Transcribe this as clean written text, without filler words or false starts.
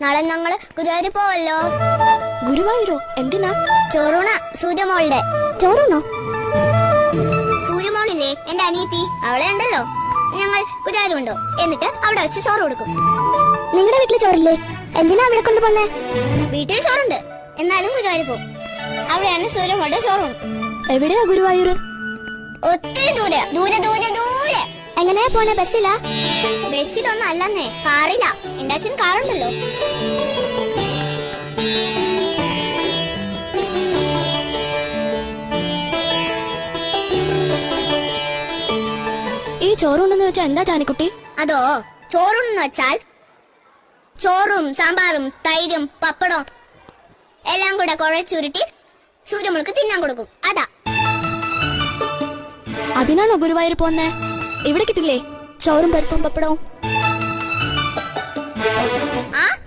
നാളെ ഞങ്ങള് ഗുരുവായൂർ പോവല്ലോ. ഗുരുവായൂരോ? എന്തിനാ? ചോറൂണ സൂര്യമോളുടെ. ചോറുണോ? സൂര്യമോളില്ലേ എന്റെ അനിയത്തി, അവളെ ഉണ്ടല്ലോ. ഞങ്ങൾ ഗുരുവായൂരുണ്ടോ, എന്നിട്ട് അവിടെ വെച്ച് ചോറ് കൊടുക്കും. നിങ്ങളുടെ വീട്ടില് ചോറില്ലേ? എന്തിനാ അവിടെ കൊണ്ടുപോന്നേ? വീട്ടിൽ ചോറുണ്ട്, എന്നാലും ഗുരുവായൂർ പോകും. അവിടെയാണ് സൂര്യമോളുടെ ചോറുണ്ട്. എവിടെയാ ഗുരുവായൂർ? ഒത്തിരി ദൂരെ ദൂരെ ദൂരെ ദൂരെ. എങ്ങനെയാ പോണേ? ബസ്സിലാ? ബസ്സിലൊന്നും അല്ലെന്നേ, കാറിലാ. എന്റെ അച്ഛൻ കാറുണ്ടല്ലോ. ഈ ചോറുണ്ടെന്ന് വെച്ചാ എന്താ ജാനിക്കുട്ടി? അതോ, ചോറുണ്ടെന്ന് വെച്ചാൽ ചോറും സാമ്പാറും തൈരും പപ്പടവും എല്ലാം കൂടെ കുഴച്ചുരുട്ടി സൂര്യമോൾക്ക് തിന്നാൻ കൊടുക്കും. അതാ. അതിനാണോ ഗുരുവായൂർ പോന്നേ? ഇവിടെ കിട്ടില്ലേ ചോറും പരിപ്പും പപ്പടവും? ആ